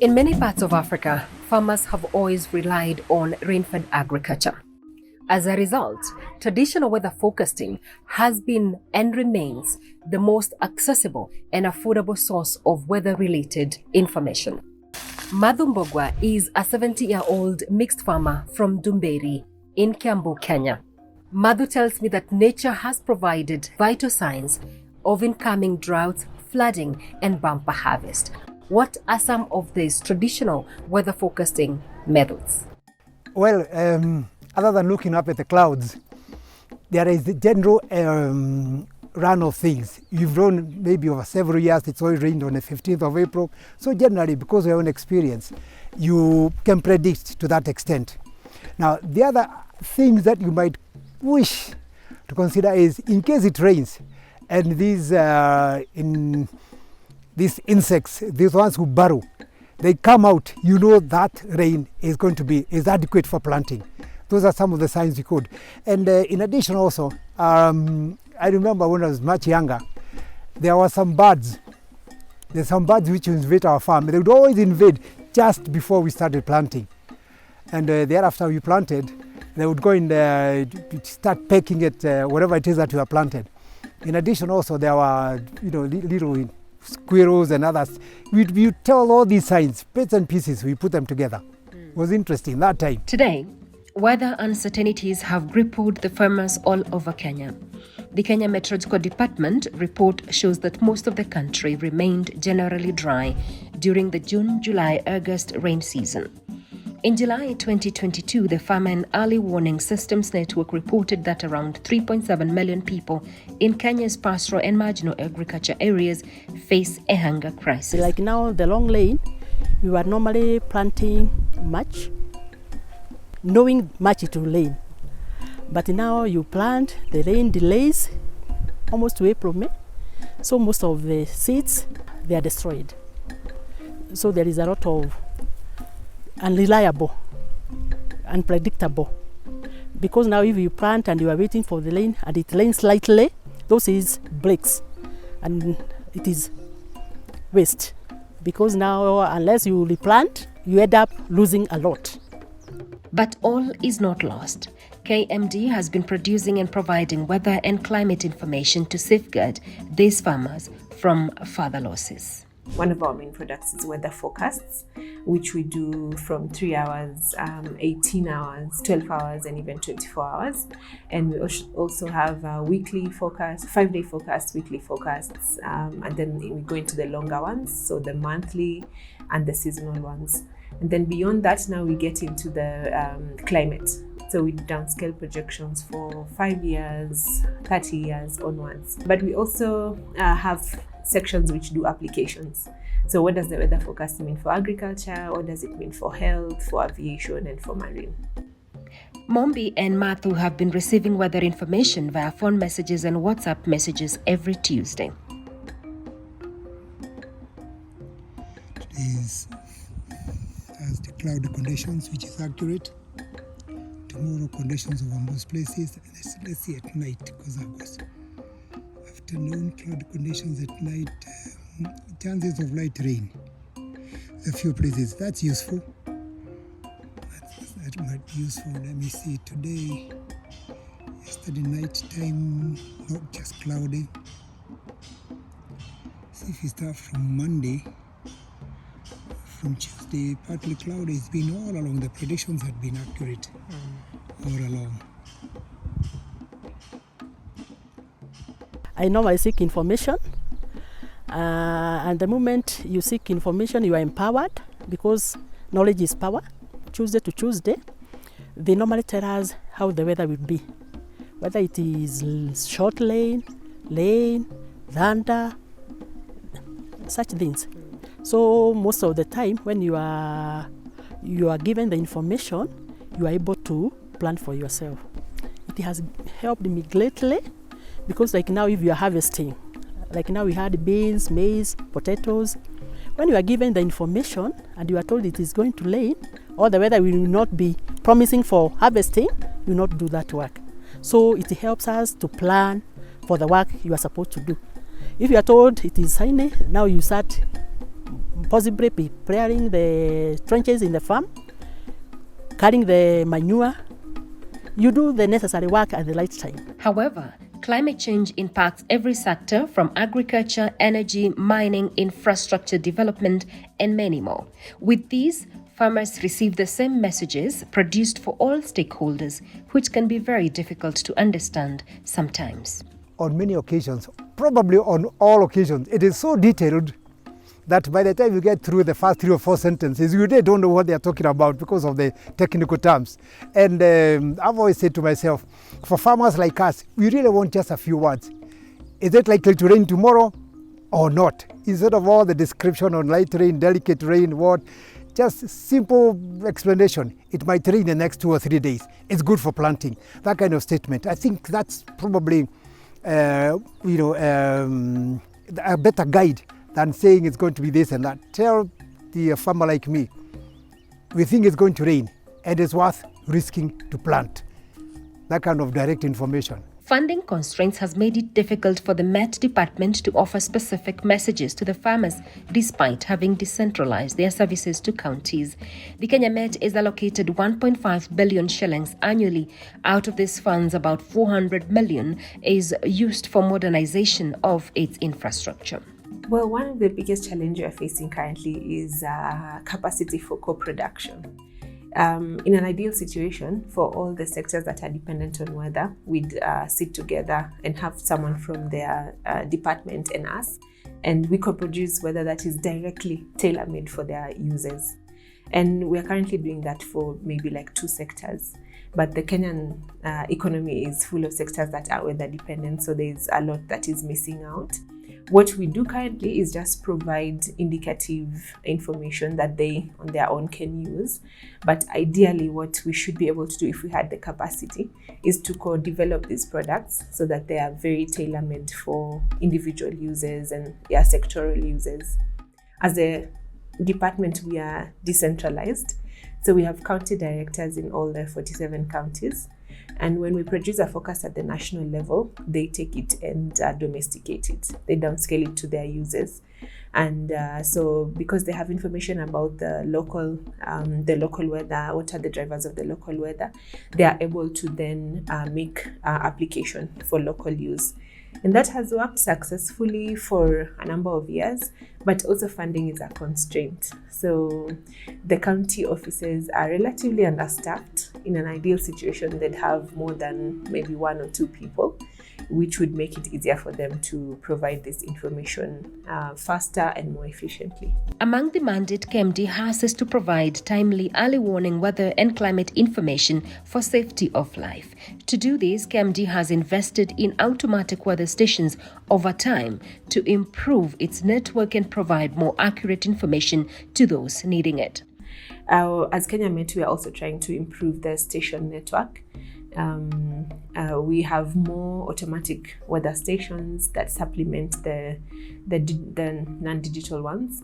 In many parts of Africa, farmers have always relied on rain-fed agriculture. As a result, traditional weather forecasting has been and remains the most accessible and affordable source of weather-related information. Madhu Mbogwa is a 70-year-old mixed farmer from Dumberi in Kiambu, Kenya. Madhu tells me that nature has provided vital signs of incoming droughts, flooding, and bumper harvest. What are some of these traditional weather forecasting methods? Well, other than looking up at the clouds, there is the general run of things. You've known maybe over several years, it's always rained on the 15th of April. So generally, because of your own experience, you can predict to that extent. Now, the other things that you might wish to consider is in case it rains, and these insects, these ones who burrow, they come out, you know that rain is adequate for planting. Those are some of the signs you could. And in addition also, I remember when I was much younger, there were some birds. There's some birds which invade our farm. They would always invade just before we started planting. And thereafter we planted, they would go and start pecking at whatever it is that we have planted. In addition also, there were little squirrels and others. We tell all these signs, bits and pieces, we put them together. It was interesting that time. Today, weather uncertainties have crippled the farmers all over Kenya. The Kenya Meteorological Department report shows that most of the country remained generally dry during the June, July, August rain season. In July 2022, the Farmer and Early Warning Systems Network reported that around 3.7 million people in Kenya's pastoral and marginal agriculture areas face a hunger crisis. Like now, the long lane, we were normally planting March, knowing March it will rain. But now you plant, the rain delays almost to April, May. So most of the seeds, they are destroyed. So there is a lot of unreliable, unpredictable. Because now if you plant and you are waiting for the rain and it rains slightly, those seeds breaks and it is waste. Because now unless you replant, you end up losing a lot. But all is not lost. KMD has been producing and providing weather and climate information to safeguard these farmers from further losses. One of our main products is weather forecasts, which we do from 3 hours, 18 hours, 12 hours, and even 24 hours. And we also have a weekly forecast, 5-day forecasts, weekly forecasts, and then we go into the longer ones, so the monthly and the seasonal ones. And then beyond that, now we get into the climate. So we do downscale projections for 5 years, 30 years onwards. But we also have sections which do applications. So what does the weather forecast mean for agriculture? What does it mean for health, for aviation, and for marine? Mombi and Mathu have been receiving weather information via phone messages and WhatsApp messages every Tuesday. Today's the cloudy conditions, which is accurate. Tomorrow conditions over most places. Let's see at night, because of course afternoon cloudy conditions at night, chances of light rain. A few places. That's useful. That might be useful. Let me see today. Yesterday night time, not just cloudy. See if we start from Monday. From Tuesday, partly cloudy. It's been all along. The predictions had been accurate all along. I normally seek information, and the moment you seek information, you are empowered because knowledge is power. Tuesday to Tuesday, they normally tell us how the weather will be, whether it is short rain, thunder, such things. So most of the time, when you are given the information, you are able to plan for yourself. It has helped me greatly because, like now, if you are harvesting, like now we had beans, maize, potatoes. When you are given the information and you are told it is going to rain, or the weather will not be promising for harvesting, you will not do that work. So it helps us to plan for the work you are supposed to do. If you are told it is sunny, now you start possibly preparing the trenches in the farm, carrying the manure. You do the necessary work at the right time. However, climate change impacts every sector from agriculture, energy, mining, infrastructure development, and many more. With these, farmers receive the same messages produced for all stakeholders, which can be very difficult to understand sometimes. On many occasions, probably on all occasions, it is so detailed that by the time you get through the first 3 or 4 sentences, you really don't know what they are talking about because of the technical terms. And I've always said to myself, for farmers like us, we really want just a few words. Is it likely to rain tomorrow or not? Instead of all the description on light rain, delicate rain, what, just simple explanation. It might rain the next 2 or 3 days. It's good for planting. That kind of statement. I think that's probably a better guide than saying it's going to be this and that. Tell the farmer like me, we think it's going to rain and it's worth risking to plant. That kind of direct information. Funding constraints has made it difficult for the Met Department to offer specific messages to the farmers, despite having decentralized their services to counties. The Kenya Met is allocated 1.5 billion shillings annually. Out of these funds, about 400 million is used for modernization of its infrastructure. Well, one of the biggest challenges we are facing currently is capacity for co-production. In an ideal situation, for all the sectors that are dependent on weather, we'd sit together and have someone from their department and us, and we could produce weather that is directly tailor-made for their users. And we are currently doing that for maybe like 2 sectors. But the Kenyan economy is full of sectors that are weather dependent, so there's a lot that is missing out. What we do currently is just provide indicative information that they on their own can use. But ideally, what we should be able to do if we had the capacity is to co-develop these products so that they are very tailor-made for individual users and sectoral users. As a department, we are decentralized. So we have county directors in all the 47 counties. And when we produce a forecast at the national level, they take it and domesticate it. They downscale it to their users. And so because they have information about the local weather, what are the drivers of the local weather, they are able to then make application for local use. And that has worked successfully for a number of years, but also funding is a constraint. So the county offices are relatively understaffed. In an ideal situation, they'd have more than maybe 1 or 2 people, which would make it easier for them to provide this information faster and more efficiently. Among the mandate KMD has is to provide timely early warning weather and climate information for safety of life. To do this, KMD has invested in automatic weather stations over time to improve its network and provide more accurate information to those needing it. As Kenya Met, we are also trying to improve the station network. We have more automatic weather stations that supplement the non-digital ones.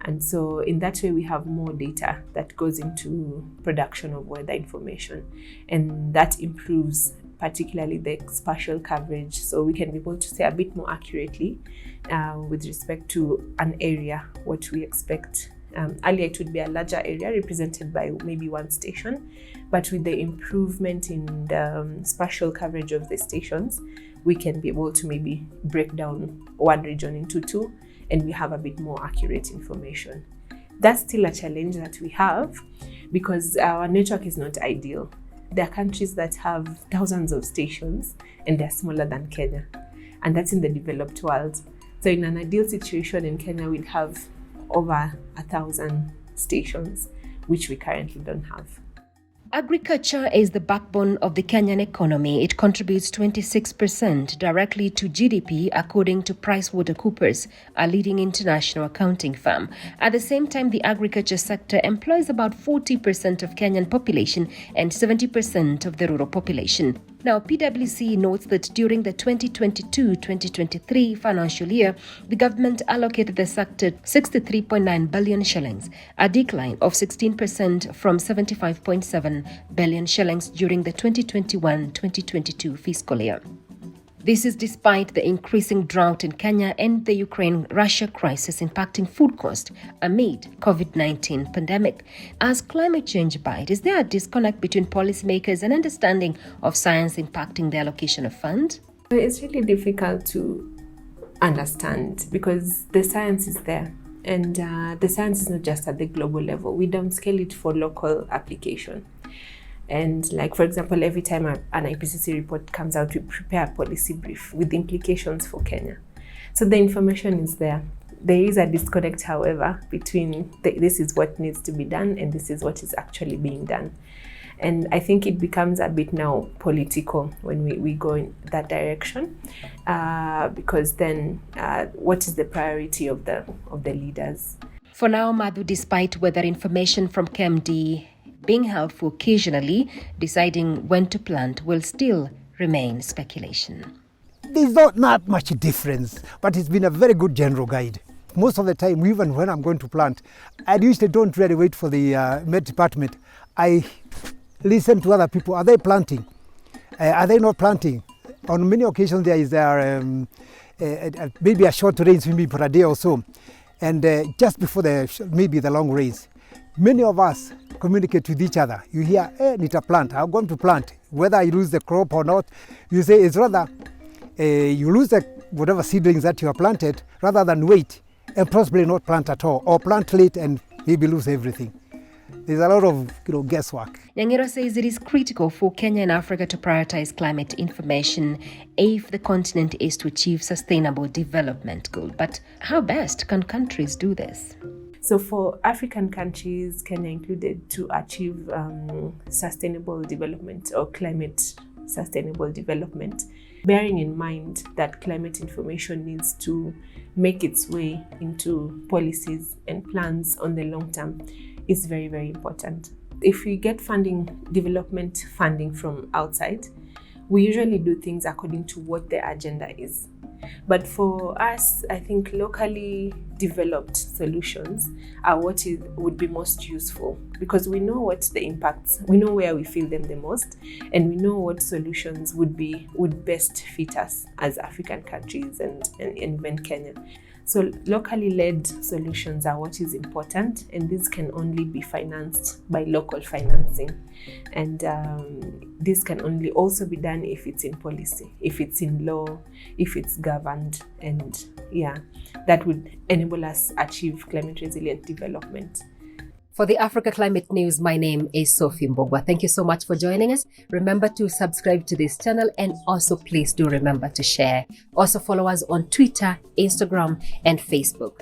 And so in that way, we have more data that goes into production of weather information. And that improves particularly the spatial coverage. So we can be able to say a bit more accurately with respect to an area, what we expect. Earlier, it would be a larger area represented by maybe 1 station, but with the improvement in the spatial coverage of the stations, we can be able to maybe break down 1 region into 2, and we have a bit more accurate information. That's still a challenge that we have because our network is not ideal. There are countries that have thousands of stations and they're smaller than Kenya, and that's in the developed world. So in an ideal situation in Kenya, we'd have over 1,000 stations, which we currently don't have. Agriculture is the backbone of the Kenyan economy. It contributes 26% directly to GDP, according to PricewaterhouseCoopers, a leading international accounting firm. At the same time, the agriculture sector employs about 40% of Kenyan population and 70% of the rural population. Now, PwC notes that during the 2022-2023 financial year, the government allocated the sector 63.9 billion shillings, a decline of 16% from 75.7 billion shillings during the 2021-2022 fiscal year. This is despite the increasing drought in Kenya and the Ukraine-Russia crisis impacting food cost amid COVID-19 pandemic. As climate change bites, is there a disconnect between policymakers and understanding of science impacting the allocation of funds? It's really difficult to understand because the science is there. And the science is not just at the global level. We downscale it for local application. And like, for example, every time an IPCC report comes out, we prepare a policy brief with implications for Kenya. So the information is there. There is a disconnect, however, between this is what needs to be done and this is what is actually being done. And I think it becomes a bit now political when we go in that direction, because then what is the priority of the leaders? For now, Madhu, despite weather information from KMD being helpful occasionally, deciding when to plant will still remain speculation. There's not much difference, but it's been a very good general guide. Most of the time, even when I'm going to plant, I usually don't really wait for the Met Department. I listen to other people. Are they planting? Are they not planting? On many occasions, there is maybe a short rains maybe for a day or so. And just before maybe the long rains, many of us communicate with each other. You hear, need to plant. I'm going to plant. Whether you lose the crop or not, you say it's rather you lose whatever seedlings that you have planted rather than wait and possibly not plant at all, or plant late and maybe lose everything. There's a lot of guesswork. Nyang'iro says it is critical for Kenya and Africa to prioritize climate information if the continent is to achieve sustainable development goal. But how best can countries do this? So for African countries, Kenya included, to achieve sustainable development or climate sustainable development, bearing in mind that climate information needs to make its way into policies and plans on the long term, is very, very important. If we get development funding from outside, we usually do things according to what the agenda is. But for us, I think locally developed solutions are what would be most useful, because we know what the impacts, we know where we feel them the most, and we know what solutions would best fit us as African countries and even Kenya. So locally led solutions are what is important, and these can only be financed by local financing. And this can only also be done if it's in policy, if it's in law, if it's governed, and that would enable us achieve climate resilient development. For the Africa Climate News, my name is Sophie Mbogwa. Thank you so much for joining us. Remember to subscribe to this channel, and also please do remember to share. Also follow us on Twitter, Instagram, and Facebook.